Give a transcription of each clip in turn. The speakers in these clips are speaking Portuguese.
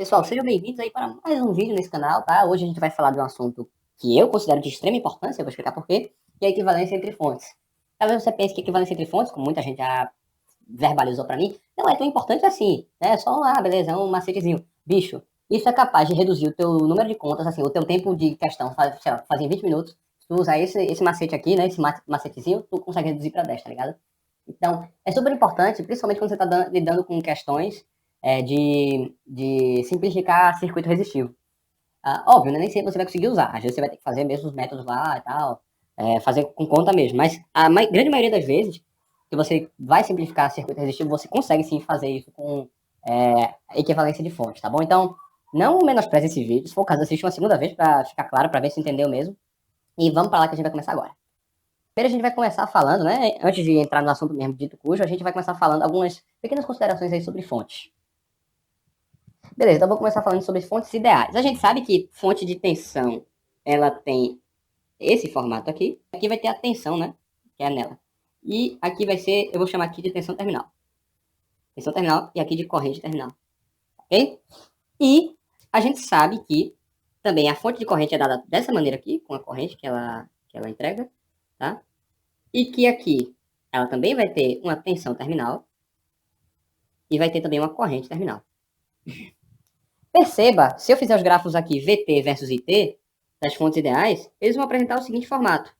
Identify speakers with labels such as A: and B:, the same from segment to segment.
A: Pessoal, sejam bem-vindos aí para mais um vídeo nesse canal, tá? Hoje a gente vai falar de um assunto que eu considero de extrema importância, eu vou explicar por quê, que é a equivalência entre fontes. Talvez você pense que equivalência entre fontes, como muita gente já verbalizou para mim, não é tão importante assim, né? É só, beleza, é um macetezinho. Bicho, isso é capaz de reduzir o teu número de contas, assim, o teu tempo de questão, sei lá, fazer em 20 minutos. Se tu usar esse macete aqui, né, esse macetezinho, tu consegue reduzir para 10, tá ligado? Então, é super importante, principalmente quando você está lidando com questões de simplificar circuito resistivo. Óbvio, né, nem sempre você vai conseguir usar. Às vezes você vai ter que fazer mesmo os métodos lá e tal, fazer com conta mesmo. Mas a grande maioria das vezes que você vai simplificar circuito resistivo, você consegue sim fazer isso com equivalência de fontes, tá bom? Então, não menospreze esse vídeo. Se for o caso, assiste uma segunda vez para ficar claro, para ver se entendeu mesmo. E vamos para lá que a gente vai começar agora. Primeiro a gente vai começar falando, né? Antes de entrar no assunto mesmo dito cujo, a gente vai começar falando algumas pequenas considerações aí sobre fontes. Beleza, então vou começar falando sobre fontes ideais. A gente sabe que fonte de tensão, ela tem esse formato aqui. Aqui vai ter a tensão, né? Que é nela. E aqui vai ser, eu vou chamar aqui de tensão terminal. Tensão terminal e aqui de corrente terminal. Ok? E a gente sabe que também a fonte de corrente é dada dessa maneira aqui, com a corrente que ela entrega, tá? E que aqui ela também vai ter uma tensão terminal e vai ter também uma corrente terminal. Perceba, se eu fizer os gráficos aqui VT versus IT, das fontes ideais, eles vão apresentar o seguinte formato.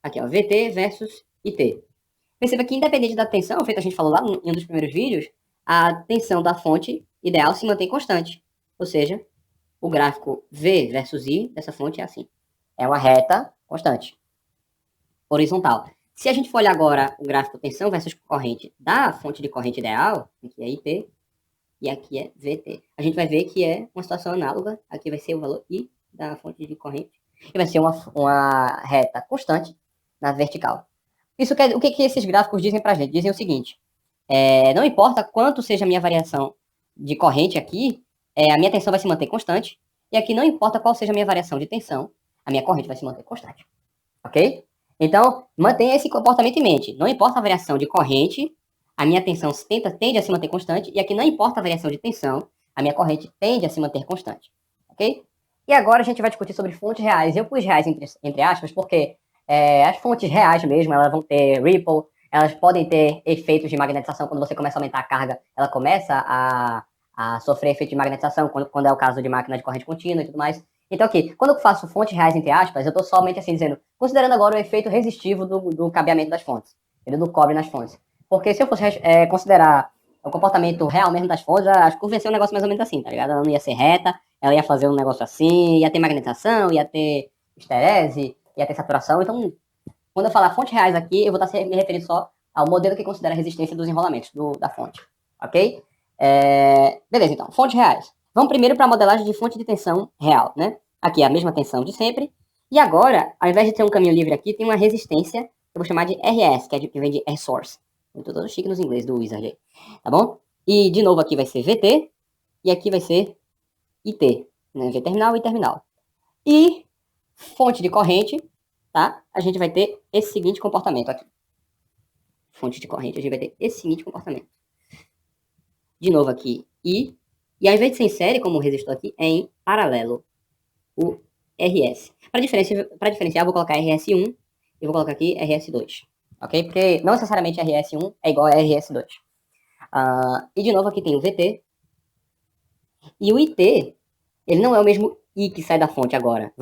A: Aqui, ó, VT versus IT. Perceba que independente da tensão, feito a gente falou lá em um dos primeiros vídeos, a tensão da fonte ideal se mantém constante. Ou seja, o gráfico V versus I dessa fonte é assim. É uma reta constante, horizontal. Se a gente for olhar agora o gráfico tensão versus corrente da fonte de corrente ideal, aqui é IT, e aqui é VT. A gente vai ver que é uma situação análoga, aqui vai ser o valor I da fonte de corrente, e vai ser uma reta constante na vertical. Isso o que esses gráficos dizem pra gente? Dizem o seguinte, não importa quanto seja a minha variação de corrente aqui, a minha tensão vai se manter constante, e aqui não importa qual seja a minha variação de tensão, a minha corrente vai se manter constante. Ok? Então, mantenha esse comportamento em mente. Não importa a variação de corrente, a minha tensão tende a se manter constante, e aqui não importa a variação de tensão, a minha corrente tende a se manter constante. Ok? E agora a gente vai discutir sobre fontes reais. Eu pus reais entre aspas, porque as fontes reais mesmo, elas vão ter ripple, elas podem ter efeitos de magnetização. Quando você começa a aumentar a carga, ela começa a sofrer efeito de magnetização, quando é o caso de máquina de corrente contínua e tudo mais. Então aqui, quando eu faço fontes reais entre aspas, eu estou somente assim dizendo, considerando agora o efeito resistivo do cabeamento das fontes, do cobre nas fontes. Porque se eu fosse considerar o comportamento real mesmo das fontes, as curvas ia ser um negócio mais ou menos assim, tá ligado? Ela não ia ser reta, ela ia fazer um negócio assim, ia ter magnetização, ia ter esterese, ia ter saturação. Então, quando eu falar fontes reais aqui, eu vou estar me referindo só ao modelo que considera a resistência dos enrolamentos da fonte, ok? Beleza, então, fontes reais. Vamos primeiro para a modelagem de fonte de tensão real, né? Aqui é a mesma tensão de sempre. E agora, ao invés de ter um caminho livre aqui, tem uma resistência, que eu vou chamar de RS, que vem de Air Source. Eu tô todo chique nos inglês do Wizard aí, tá bom? E, de novo, aqui vai ser VT, e aqui vai ser IT, né? V terminal e terminal. E fonte de corrente, tá? A gente vai ter esse seguinte comportamento aqui. Fonte de corrente, a gente vai ter esse seguinte comportamento. De novo aqui, I. E ao invés de ser em série, como o resistor aqui, é em paralelo. O RS. Para diferenciar, eu vou colocar RS1 e vou colocar aqui RS2. Ok? Porque não necessariamente RS1 é igual a RS2. E de novo aqui tem o VT. E o IT, ele não é o mesmo I que sai da fonte agora.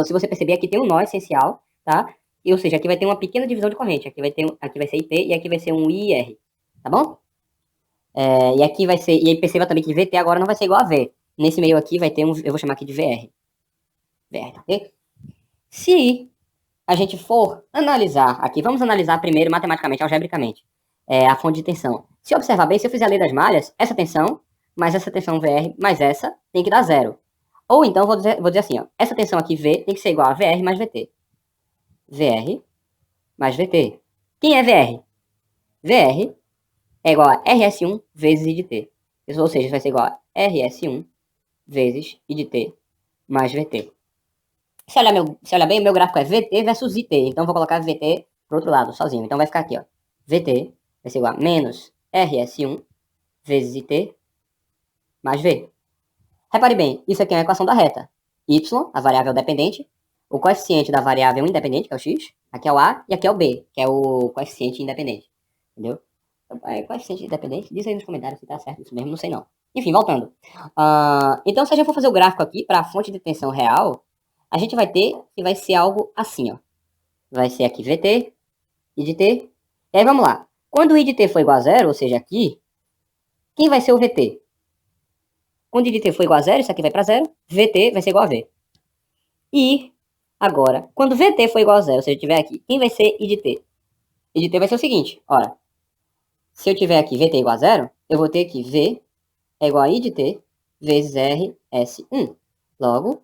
A: Se você perceber, aqui tem um nó essencial, tá? Ou seja, aqui vai ter uma pequena divisão de corrente. Aqui vai ser IT e aqui vai ser um IR. Tá bom? E aqui vai ser. E aí perceba também que VT agora não vai ser igual a V. Nesse meio aqui vai ter um. Eu vou chamar aqui de VR. VR, ok? Se a gente for analisar aqui, vamos analisar primeiro matematicamente, algebricamente, a fonte de tensão. Se observar bem, se eu fizer a lei das malhas, essa tensão, mais essa tensão VR, mais essa, tem que dar zero. Ou então, vou dizer assim, ó, essa tensão aqui V tem que ser igual a VR mais VT. VR mais VT. Quem é VR? VR é igual a RS1 vezes I de T. Ou seja, vai ser igual a RS1 vezes I de T mais VT. Se olhar bem, meu gráfico é VT versus IT. Então, vou colocar VT pro outro lado, sozinho. Então, vai ficar aqui, ó. VT vai ser igual a menos RS1 vezes IT mais V. Repare bem, isso aqui é uma equação da reta. Y, a variável dependente, o coeficiente da variável independente, que é o x, aqui é o a, e aqui é o b, que é o coeficiente independente. Entendeu? Coeficiente independente, diz aí nos comentários se tá certo isso mesmo, não sei não. Enfim, voltando. Então, se a gente for fazer o gráfico aqui para a fonte de tensão real, a gente vai ter que vai ser algo assim, ó. Vai ser aqui VT, I de T. E aí vamos lá. Quando o I de T for igual a zero, ou seja, aqui, quem vai ser o VT? Quando I de T for igual a zero, isso aqui vai para zero, VT vai ser igual a V. E agora, quando VT for igual a zero, ou seja, eu tiver aqui, quem vai ser I de T? I de T vai ser o seguinte, ora, se eu tiver aqui VT igual a zero, eu vou ter que V é igual a I de T vezes RS1. Logo,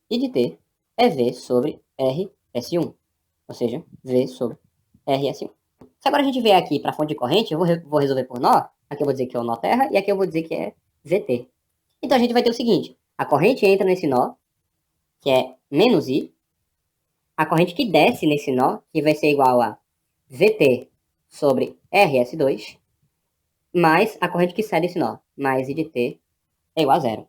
A: I de T é V sobre RS1. Ou seja, V sobre RS1. Se agora a gente vier aqui para a fonte de corrente, eu vou resolver por nó. Aqui eu vou dizer que é o nó terra e aqui eu vou dizer que é VT. Então a gente vai ter o seguinte, a corrente entra nesse nó, que é menos I. A corrente que desce nesse nó, que vai ser igual a VT sobre RS2, mais a corrente que sai desse nó, mais I de T é igual a zero.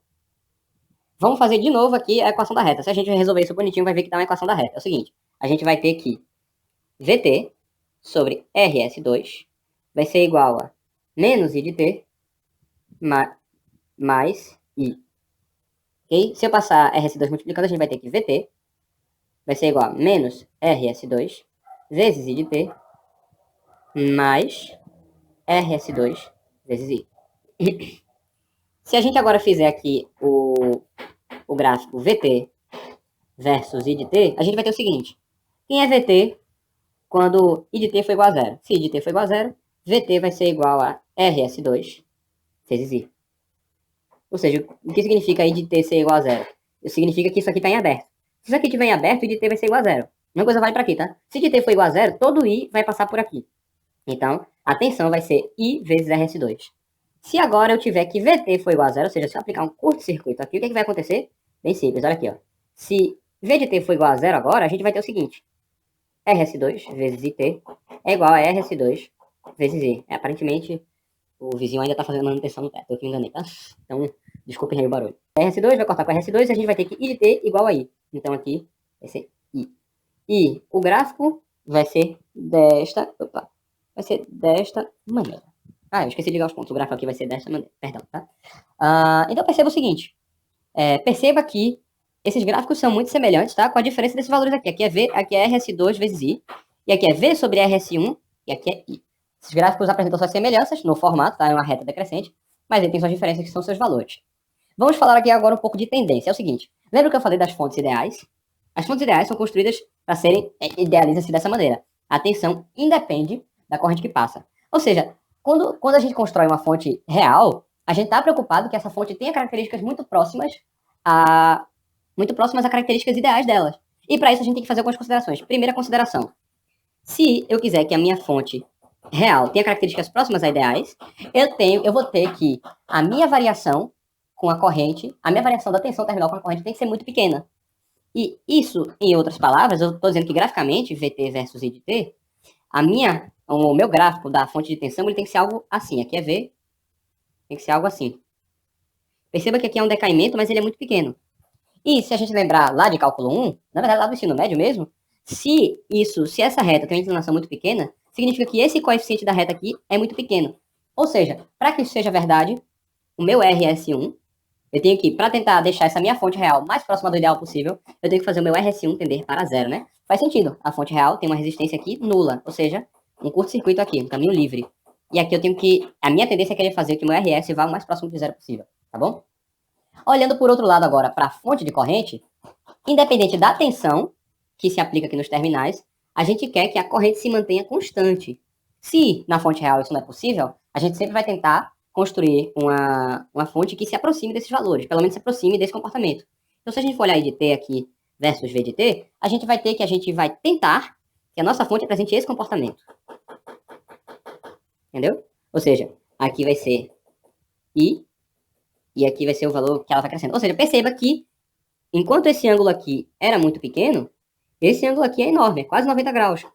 A: Vamos fazer de novo aqui a equação da reta. Se a gente resolver isso bonitinho, vai ver que dá uma equação da reta. É o seguinte, a gente vai ter que VT sobre RS2 vai ser igual a menos I de T mais I. Okay? Se eu passar RS2 multiplicando, a gente vai ter que VT vai ser igual a menos RS2 vezes I de T mais RS2 vezes I. Se a gente agora fizer aqui o gráfico VT versus I de T, a gente vai ter o seguinte. Quem é VT quando I de T for igual a zero? Se I de T for igual a zero, VT vai ser igual a RS2 vezes I. Ou seja, o que significa I de T ser igual a zero? Isso significa que isso aqui está em aberto. Se isso aqui estiver em aberto, I de T vai ser igual a zero. Uma coisa vale para aqui, tá? Se I de T for igual a zero, todo I vai passar por aqui. Então, a tensão vai ser I vezes RS2. Se agora eu tiver que VT for igual a zero, ou seja, se eu aplicar um curto-circuito aqui, o que vai acontecer? Bem simples, olha aqui, ó. Se V de T for igual a zero agora, a gente vai ter o seguinte. RS2 vezes IT é igual a RS2 vezes I. Aparentemente, o vizinho ainda tá fazendo manutenção no teto, eu que me enganei, tá? Então, desculpem aí o barulho. RS2 vai cortar com RS2 e a gente vai ter que I de T igual a I. Então aqui vai ser I. E o gráfico vai ser desta... Opa! Vai ser desta maneira. Eu esqueci de ligar os pontos. O gráfico aqui vai ser desta maneira. Perdão, tá? Então perceba o seguinte. Perceba que esses gráficos são muito semelhantes, tá? Com a diferença desses valores aqui. Aqui é V, aqui é RS2 vezes I. E aqui é V sobre RS1 e aqui é I. Esses gráficos apresentam suas semelhanças no formato, tá? É uma reta decrescente. Mas ele tem suas diferenças que são seus valores. Vamos falar aqui agora um pouco de tendência. É o seguinte. Lembra que eu falei das fontes ideais? As fontes ideais são construídas para serem idealizadas dessa maneira. A tensão independe da corrente que passa. Ou seja, quando a gente constrói uma fonte real, a gente está preocupado que essa fonte tenha características muito próximas a características ideais delas. E para isso a gente tem que fazer algumas considerações. Primeira consideração. Se eu quiser que a minha fonte real tenha características próximas a ideais, eu vou ter que a minha variação com a corrente, a minha variação da tensão terminal com a corrente tem que ser muito pequena. E isso, em outras palavras, eu estou dizendo que graficamente, VT versus I de T, o meu gráfico da fonte de tensão ele tem que ser algo assim. Aqui é V, tem que ser algo assim. Perceba que aqui é um decaimento, mas ele é muito pequeno. E se a gente lembrar lá de cálculo 1, na verdade lá do ensino médio mesmo, se essa reta tem uma inclinação muito pequena, significa que esse coeficiente da reta aqui é muito pequeno. Ou seja, para que isso seja verdade, o meu RS1, eu tenho que, para tentar deixar essa minha fonte real mais próxima do ideal possível, eu tenho que fazer o meu RS1 tender para zero, né? Faz sentido. A fonte real tem uma resistência aqui nula, ou seja, um curto-circuito aqui, um caminho livre. E aqui eu tenho que, a minha tendência é querer fazer que o meu RS vá o mais próximo de zero possível, tá bom? Olhando por outro lado agora para a fonte de corrente, independente da tensão que se aplica aqui nos terminais, a gente quer que a corrente se mantenha constante. Se na fonte real isso não é possível, a gente sempre vai tentar construir uma fonte que se aproxime desses valores, pelo menos se aproxime desse comportamento. Então, se a gente for olhar I de T aqui versus V de T, a gente vai tentar que a nossa fonte apresente esse comportamento. Entendeu? Ou seja, aqui vai ser I e aqui vai ser o valor que ela está crescendo. Ou seja, perceba que enquanto esse ângulo aqui era muito pequeno, esse ângulo aqui é enorme, é quase 90 graus.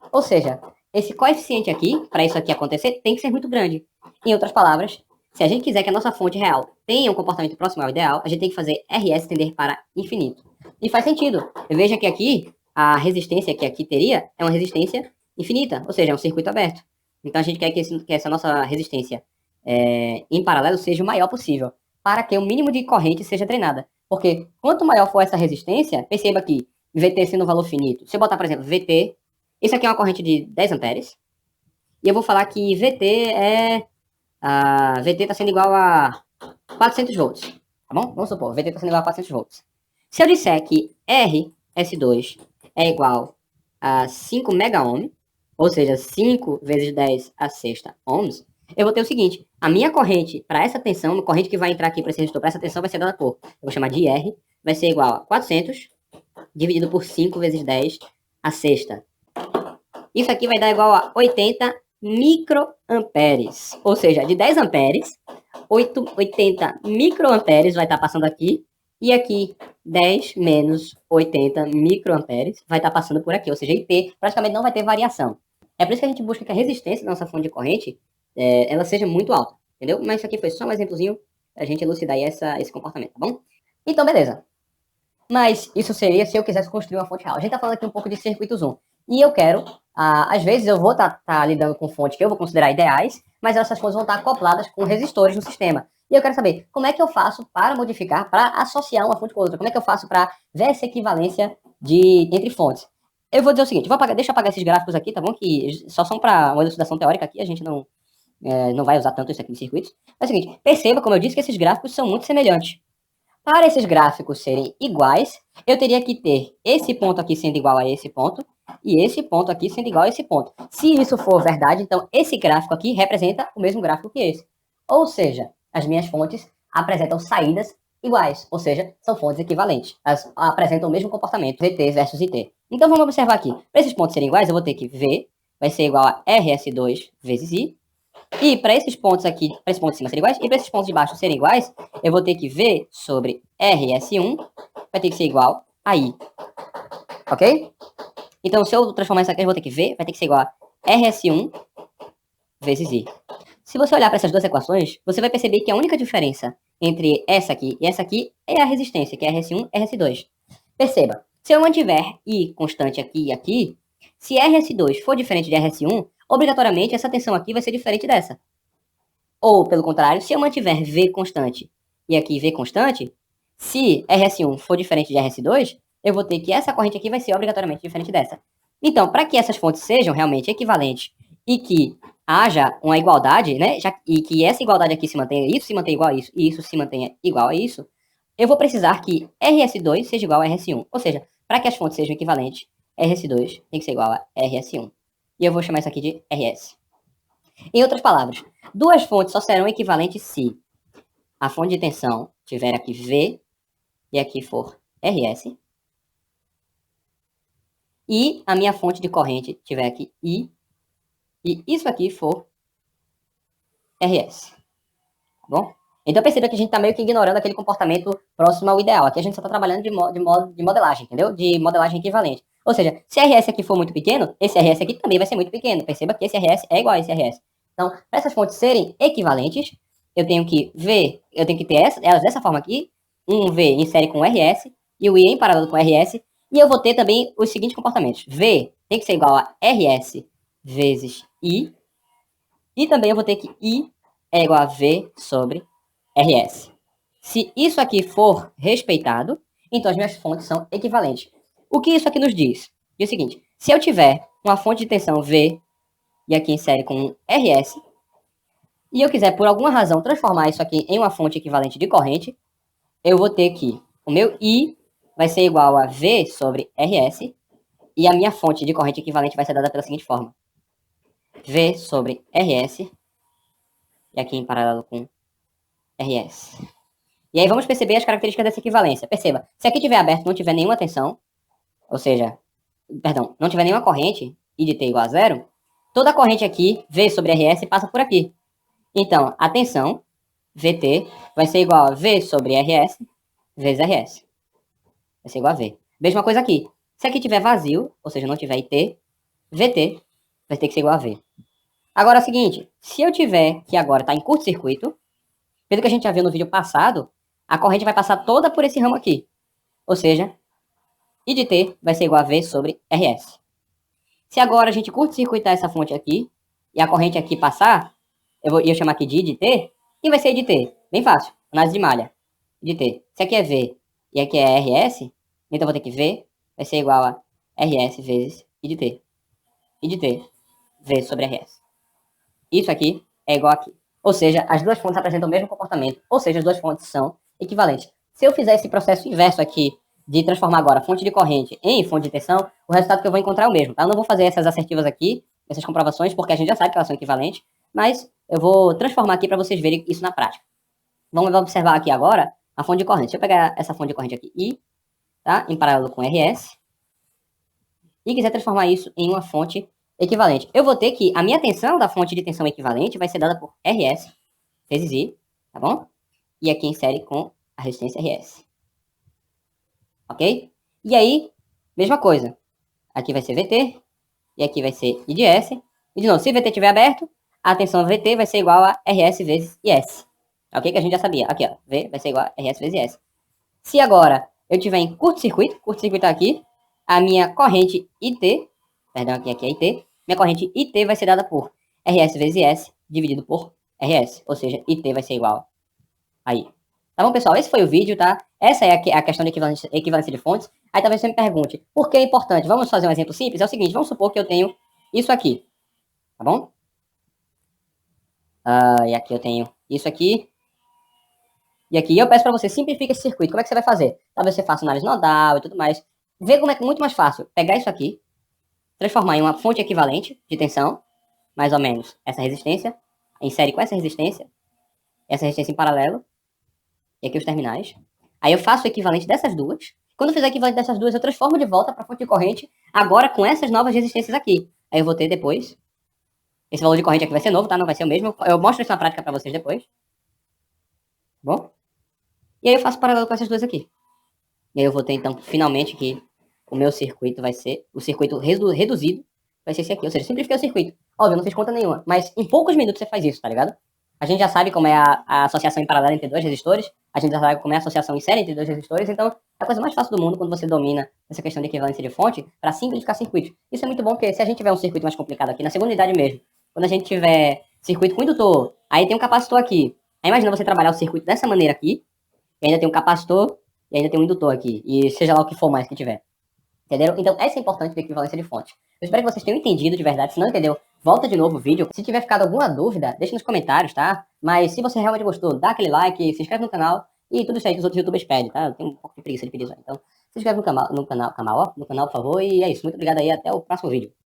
A: Ou seja, esse coeficiente aqui, para isso aqui acontecer, tem que ser muito grande. Em outras palavras, Se a gente quiser que a nossa fonte real tenha um comportamento próximo ao ideal, a gente tem que fazer RS tender para infinito. E faz sentido. Veja que aqui, a resistência que aqui teria é uma resistência infinita, ou seja, é um circuito aberto. Então a gente quer que essa nossa resistência em paralelo seja o maior possível, para que o mínimo de corrente seja drenada. Porque quanto maior for essa resistência, perceba que VT sendo um valor finito, se eu botar, por exemplo, VT, isso aqui é uma corrente de 10 amperes, e eu vou falar que VT está sendo igual a 400 volts, tá bom? Vamos supor, VT está sendo igual a 400 volts. Se eu disser que RS2 é igual a 5 megaohm, ou seja, 5 vezes 10 a sexta ohms, eu vou ter o seguinte, a minha corrente para essa tensão, a corrente que vai entrar aqui para esse resistor, para essa tensão vai ser dada por, eu vou chamar de R, vai ser igual a 400 dividido por 5 vezes 10 a sexta. Isso aqui vai dar igual a 80 microamperes, ou seja, de 10 amperes, 80 microamperes vai estar passando aqui, e aqui 10 menos 80 microamperes vai estar passando por aqui, ou seja, IP praticamente não vai ter variação. É por isso que a gente busca que a resistência da nossa fonte de corrente ela seja muito alta, entendeu? Mas isso aqui foi só um exemplozinho pra gente elucidar aí esse comportamento, tá bom? Então, beleza. Mas isso seria se eu quisesse construir uma fonte real. A gente tá falando aqui um pouco de circuito zoom. E eu quero, às vezes eu vou estar lidando com fontes que eu vou considerar ideais, mas essas fontes vão estar acopladas com resistores no sistema. E eu quero saber como é que eu faço para modificar, para associar uma fonte com outra. Como é que eu faço para ver essa equivalência entre fontes. Eu vou dizer o seguinte, deixa eu apagar esses gráficos aqui, tá bom? Que só são para uma elucidação teórica aqui, a gente não vai usar tanto isso aqui em circuitos. É o seguinte, perceba, como eu disse, que esses gráficos são muito semelhantes. Para esses gráficos serem iguais, eu teria que ter esse ponto aqui sendo igual a esse ponto, e esse ponto aqui sendo igual a esse ponto. Se isso for verdade, então esse gráfico aqui representa o mesmo gráfico que esse. Ou seja, as minhas fontes apresentam saídas iguais, ou seja, são fontes equivalentes. Elas apresentam o mesmo comportamento, VT versus IT. Então vamos observar aqui. Para esses pontos serem iguais, eu vou ter que V vai ser igual a RS2 vezes I. E para esses pontos aqui, para esses pontos de cima serem iguais, e para esses pontos de baixo serem iguais, eu vou ter que V sobre RS1 vai ter que ser igual a I. Ok? Então, se eu transformar isso aqui, eu vou ter que V vai ter que ser igual a RS1 vezes I. Se você olhar para essas duas equações, você vai perceber que a única diferença entre essa aqui e essa aqui é a resistência, que é RS1 e RS2. Perceba, se eu mantiver I constante aqui e aqui, se RS2 for diferente de RS1, obrigatoriamente essa tensão aqui vai ser diferente dessa. Ou, pelo contrário, se eu mantiver V constante e aqui V constante, se RS1 for diferente de RS2, eu vou ter que essa corrente aqui vai ser obrigatoriamente diferente dessa. Então, para que essas fontes sejam realmente equivalentes e que haja uma igualdade, né, e que essa igualdade aqui se mantenha, isso se mantenha igual a isso, e isso se mantenha igual a isso, eu vou precisar que RS2 seja igual a RS1. Ou seja, para que as fontes sejam equivalentes, RS2 tem que ser igual a RS1. E eu vou chamar isso aqui de RS. Em outras palavras, duas fontes só serão equivalentes se a fonte de tensão tiver aqui V e aqui for RS, e a minha fonte de corrente tiver aqui I, e isso aqui for RS. Tá bom? Então perceba que a gente está meio que ignorando aquele comportamento próximo ao ideal. Aqui a gente só está trabalhando de modelagem, entendeu? De modelagem equivalente. Ou seja, se RS aqui for muito pequeno, esse RS aqui também vai ser muito pequeno. Perceba que esse RS é igual a esse RS. Então, para essas fontes serem equivalentes, eu tenho que ter elas dessa forma aqui. Um V em série com RS e o I em paralelo com RS. E eu vou ter também os seguintes comportamentos. V tem que ser igual a RS vezes I. E também eu vou ter que I é igual a V sobre RS. Se isso aqui for respeitado, então as minhas fontes são equivalentes. O que isso aqui nos diz? Diz o seguinte, se eu tiver uma fonte de tensão V, e aqui em série com RS, e eu quiser, por alguma razão, transformar isso aqui em uma fonte equivalente de corrente, eu vou ter que o meu I vai ser igual a V sobre RS, e a minha fonte de corrente equivalente vai ser dada pela seguinte forma. V sobre RS, e aqui em paralelo com RS. E aí vamos perceber as características dessa equivalência. Perceba, se aqui tiver aberto e não tiver nenhuma tensão, ou seja, não tiver nenhuma corrente, I de T igual a zero, toda a corrente aqui, V sobre RS, passa por aqui. Então, a tensão, VT, vai ser igual a V sobre RS vezes RS. Vai ser igual a V. Mesma coisa aqui. Se aqui tiver vazio, ou seja, não tiver IT, VT vai ter que ser igual a V. Agora é o seguinte, se eu tiver, que agora está em curto-circuito, Pelo que a gente já viu no vídeo passado, a corrente vai passar toda por esse ramo aqui. Ou seja, I de T vai ser igual a V sobre RS. Se agora a gente curto-circuitar essa fonte aqui, e a corrente aqui passar, eu chamar aqui de I de T, e vai ser I de T. Bem fácil, análise de malha. I de T. Se aqui é V e aqui é RS, então eu vou ter que V vai ser igual a RS vezes I de T. I de T, V sobre RS. Isso aqui é igual aqui. Ou seja, as duas fontes apresentam o mesmo comportamento. Ou seja, as duas fontes são equivalentes. Se eu fizer esse processo inverso aqui, de transformar agora fonte de corrente em fonte de tensão, o resultado que eu vou encontrar é o mesmo. Tá? Eu não vou fazer essas assertivas aqui, essas comprovações, porque a gente já sabe que elas são equivalentes, mas eu vou transformar aqui para vocês verem isso na prática. Vamos observar aqui agora a fonte de corrente. Se eu pegar essa fonte de corrente aqui, I, tá? Em paralelo com RS, e quiser transformar isso em uma fonte equivalente, eu vou ter que a minha tensão da fonte de tensão equivalente vai ser dada por RS vezes I, tá bom? E aqui em série com a resistência RS. Ok? E aí, mesma coisa. Aqui vai ser VT, e aqui vai ser I de S. E de novo, se VT estiver aberto, a tensão VT vai ser igual a RS vezes IS. Ok? Que a gente já sabia. Aqui, ó. V vai ser igual a RS vezes IS. Se agora eu tiver em curto-circuitar aqui, a minha corrente IT, perdão, aqui é IT, minha corrente IT vai ser dada por RS vezes IS dividido por RS. Ou seja, IT vai ser igual aí. Tá bom, pessoal? Esse foi o vídeo, tá? Essa é a questão de equivalência de fontes. Aí talvez você me pergunte, por que é importante? Vamos fazer um exemplo simples? É o seguinte, vamos supor que eu tenho isso aqui, tá bom? E aqui eu tenho isso aqui. E aqui eu peço para você, simplifique esse circuito. Como é que você vai fazer? Talvez você faça análise nodal e tudo mais. Vê como é que é muito mais fácil pegar isso aqui, transformar em uma fonte equivalente de tensão, mais ou menos essa resistência, insere com essa resistência em paralelo, e aqui os terminais. Aí eu faço o equivalente dessas duas. Quando eu fizer o equivalente dessas duas, eu transformo de volta para a fonte de corrente, agora com essas novas resistências aqui. Aí eu vou ter depois, esse valor de corrente aqui vai ser novo, tá? Não vai ser o mesmo. Eu mostro isso na prática para vocês depois. Bom? E aí eu faço paralelo com essas duas aqui. E aí eu vou ter, então, finalmente que o meu circuito vai ser, o circuito reduzido vai ser esse aqui. Ou seja, simplifiquei o circuito. Óbvio, eu não fiz conta nenhuma. Mas em poucos minutos você faz isso, tá ligado? A gente já sabe como é a associação em paralelo entre dois resistores. A gente já sabe como é a associação em série entre dois resistores. Então, é a coisa mais fácil do mundo quando você domina essa questão de equivalência de fonte para simplificar circuitos. Isso é muito bom, porque se a gente tiver um circuito mais complicado aqui, na segunda unidade mesmo, quando a gente tiver circuito com indutor, aí tem um capacitor aqui. Aí imagina você trabalhar o circuito dessa maneira aqui, e ainda tem um capacitor, e ainda tem um indutor aqui. E seja lá o que for mais que tiver. Entenderam? Então, essa é importante da equivalência de fonte. Eu espero que vocês tenham entendido de verdade. Se não entendeu, volta de novo o vídeo. Se tiver ficado alguma dúvida, deixa nos comentários, tá? Mas se você realmente gostou, dá aquele like, se inscreve no canal e tudo isso aí que os outros youtubers pedem, tá? Eu tenho um pouco de preguiça de pedir isso aí. Então, se inscreve no canal, por favor. E é isso. Muito obrigado aí. Até o próximo vídeo.